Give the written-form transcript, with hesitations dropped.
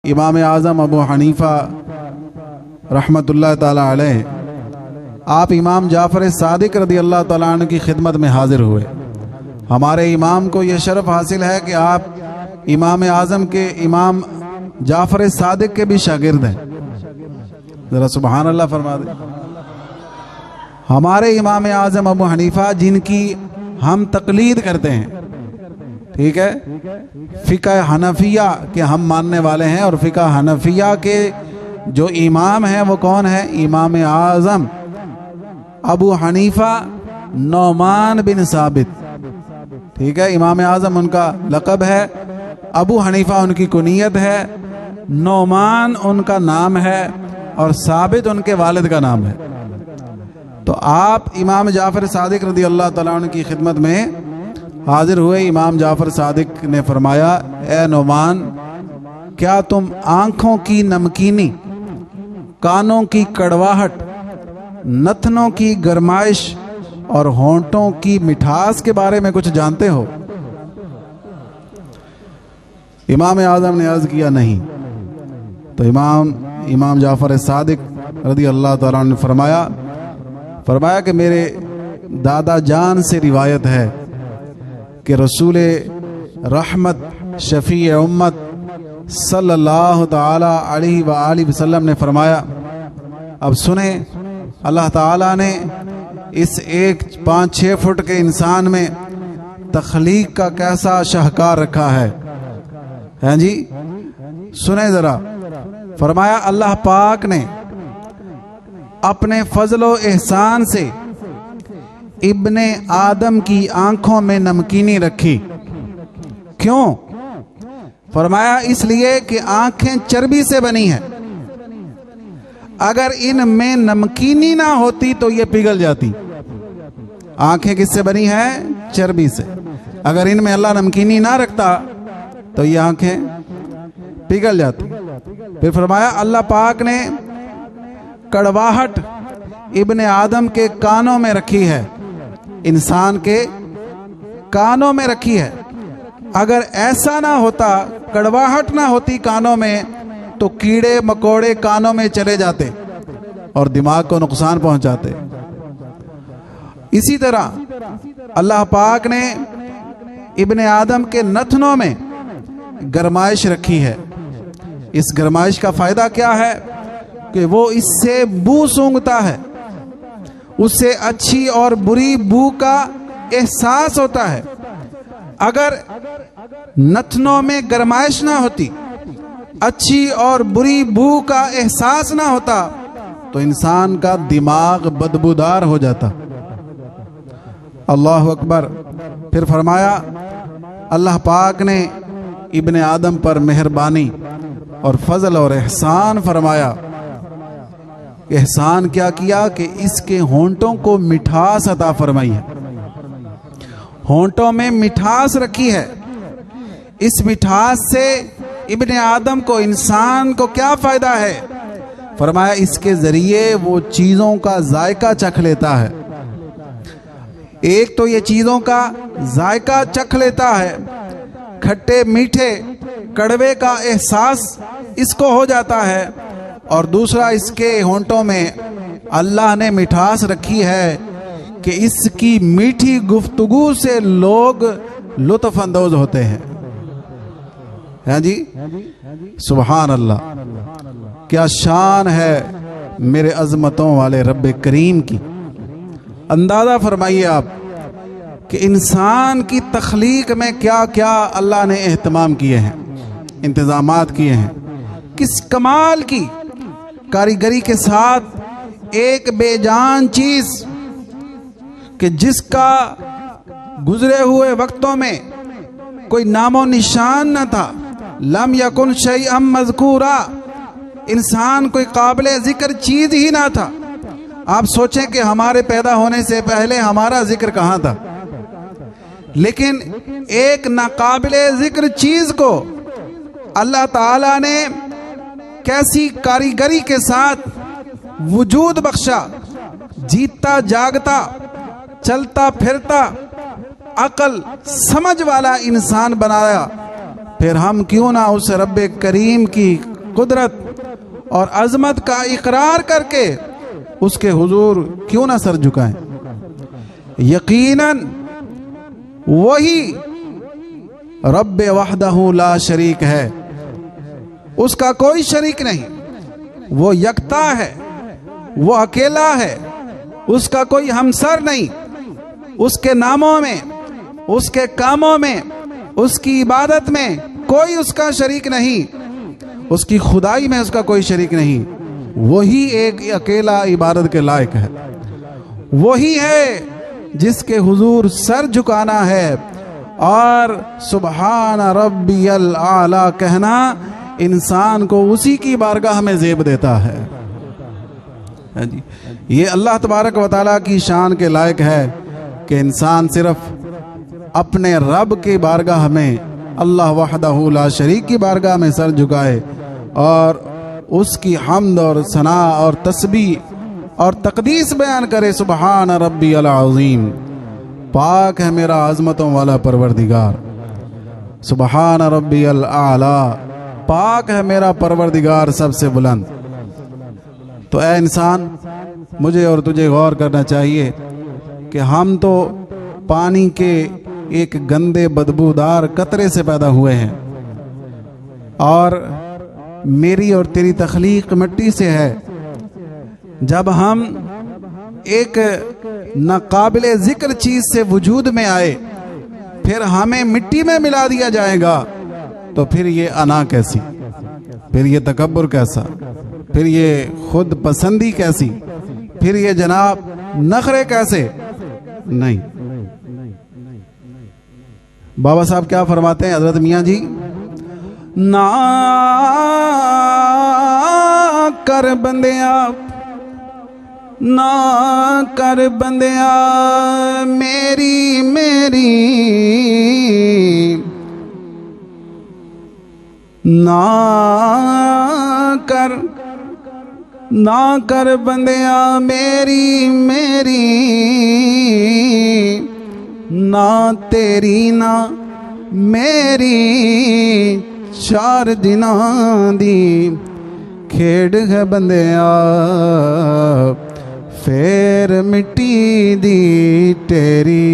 इमाम आज़म अबू हनीफ़ा रहमतुल्लाह ताला अलैह आप इमाम जाफ़र सादिक रदी अल्लाह ताला अन्हु की खिदमत में हाजिर हुए। हमारे इमाम को यह शर्फ हासिल है कि आप इमाम आज़म के इमाम जाफ़र सादिक के भी शागिर्द हैं। ज़रा सुबहान अल्लाह फरमा दे। हमारे इमाम आज़म अबू हनीफ़ा जिनकी हम तकलीद करते हैं, ठीक है, फ़िक़ह हनफिया के हम मानने वाले हैं, और फ़िक़ह हनफिया के जो इमाम हैं वो कौन है? इमाम आज़म अबू हनीफ़ा नौमान बिन साबित, ठीक है। इमाम आज़म उनका लक़ब है, अबू हनीफ़ा उनकी कुनियत है, नौमान उनका नाम है और साबित उनके वालिद का नाम है। तो आप इमाम जाफ़र सादिक रदी अल्लाह ताला अन्हु की खिदमत में हाजिर हुए। इमाम जाफ़र सादिक ने फरमाया, ए नौमान, क्या तुम आँखों की नमकीनी, कानों की कड़वाहट, नथनों की गरमाइश और होंठों की मिठास के बारे में कुछ जानते हो? इमाम आज़म ने अर्ज़ किया, नहीं। तो इमाम जाफ़र सादिक रदी अल्लाह ताला अन्हु ने फरमाया कि मेरे दादा जान से रिवायत है कि रसूल रहमत शफ़ी उम्मत सल्लल्लाहु ताला अलैहि व आलिहि वसल्लम ने फरमाया, अब सुने, अल्लाह ताला ने इस 5-6 फुट के इंसान में तख्लीक का कैसा शाहकार रखा है। हैं जी, सुने ज़रा। फरमाया, अल्लाह पाक ने अपने फजलो एहसान से इब्ने आदम की आंखों में नमकीनी रखी। क्यों? फरमाया, इसलिए कि आंखें चर्बी से बनी है, अगर इनमें नमकीनी ना होती तो ये पिघल जाती। आंखें किससे बनी है? चर्बी से। अगर इनमें अल्लाह नमकीनी ना रखता तो ये आंखें पिघल जाती। फिर फरमाया, अल्लाह पाक ने कड़वाहट इब्ने आदम के कानों में रखी है, इंसान के कानों में रखी है। अगर ऐसा ना होता, कड़वाहट ना होती कानों में, तो कीड़े मकोड़े कानों में चले जाते और दिमाग को नुकसान पहुंचाते। इसी तरह अल्लाह पाक ने इब्ने आदम के नथनों में गरमाइश रखी है। इस गरमाइश का फायदा क्या है कि वो इससे बू सूंघता है, उससे अच्छी और बुरी बू का एहसास होता है। अगर नथनों में गरमाइश ना होती, अच्छी और बुरी बू का एहसास ना होता, तो इंसान का दिमाग बदबूदार हो जाता। अल्लाह अकबर। फिर फरमाया, अल्लाह पाक ने इब्ने आदम पर मेहरबानी और फजल और एहसान फरमाया। एहसान क्या किया कि इसके होंठों को मिठास अता फरमाई है, होंठों में मिठास रखी है। इस मिठास से इब्ने आदम को, इंसान को क्या फायदा है? फरमाया, इसके जरिए वो चीजों का जायका चख लेता है। एक तो ये चीजों का जायका चख लेता है, खट्टे मीठे कड़वे का एहसास इसको हो जाता है, और दूसरा, इसके होंठों में अल्लाह ने मिठास रखी है कि इसकी मीठी गुफ्तगू से लोग लुत्फ अंदोज होते हैं। हैं जी, सुभान अल्लाह। क्या शान है मेरे अजमतों वाले रब्बे करीम की। अंदाजा फरमाइए आप कि इंसान की तख्लीक में क्या क्या अल्लाह ने एहतमाम किए हैं, इंतजामात किए हैं। किस कमाल की कारीगरी के साथ एक बेजान चीज कि जिसका गुजरे हुए वक्तों में कोई नामो निशान न था, लम यकुन शैअम मज़कूरा, इंसान कोई काबिले जिक्र चीज ही ना था। आप सोचें कि हमारे पैदा होने से पहले हमारा जिक्र कहाँ था, लेकिन एक नाकाबिले जिक्र चीज को अल्लाह ताला ने कैसी कारीगरी के साथ वजूद बख्शा, जीता जागता, चलता फिरता, अकल समझ वाला इंसान बनाया। फिर हम क्यों ना उस रब्बे करीम की कुदरत और अजमत का इकरार करके उसके हुजूर क्यों ना सर झुकाएं। यकीनन वही रब्बे वहदहू ला शरीक है, उसका कोई शरीक नहीं, वो यकता है, वो अकेला है, उसका कोई हमसर नहीं। उसके नामों में, उसके कामों में, उसकी इबादत में कोई उसका शरीक नहीं, उसकी खुदाई में उसका कोई शरीक नहीं। वही एक अकेला इबादत के लायक है, वही है जिसके हुजूर सर झुकाना है और सुबहान रब्बियल आला कहना इंसान को उसी की बारगाह में ज़ेब देता है जी। ये अल्लाह तबारक व तआला की शान के लायक है कि इंसान सिर्फ अपने रब की बारगाह में, अल्लाह वहदहू ला शरीक की बारगाह में सर झुकाए और उसकी हम्द और सना और तस्बीह और तकदीस बयान करे। सुबहान रब्बियल अज़ीम, पाक है मेरा अज़मतों वाला परवरदिगार। सुबहान रब्बियल आला, पाक है मेरा परवरदिगार सबसे बुलंद। तो ऐ इंसान, मुझे और तुझे गौर करना चाहिए कि हम तो पानी के एक गंदे बदबूदार कतरे से पैदा हुए हैं और मेरी और तेरी तख्लीक मिट्टी से है। जब हम एक नाकाबिले जिक्र चीज से वजूद में आए, फिर हमें मिट्टी में मिला दिया जाएगा, तो फिर ये अना कैसी, फिर ये तकब्बुर कैसा, फिर ये खुद पसंदी कैसी, फिर ये जनाब नखरे कैसे। नहीं, बाबा साहब क्या फरमाते हैं हजरत मियाँ जी, ना कर बंदिया, ना कर बंदिया मेरी मेरी, ना कर बंदिया मेरी मेरी, ना तेरी ना मेरी, चार दिनां दी खेड़ है बंदिया, फिर मिट्टी दी तेरी।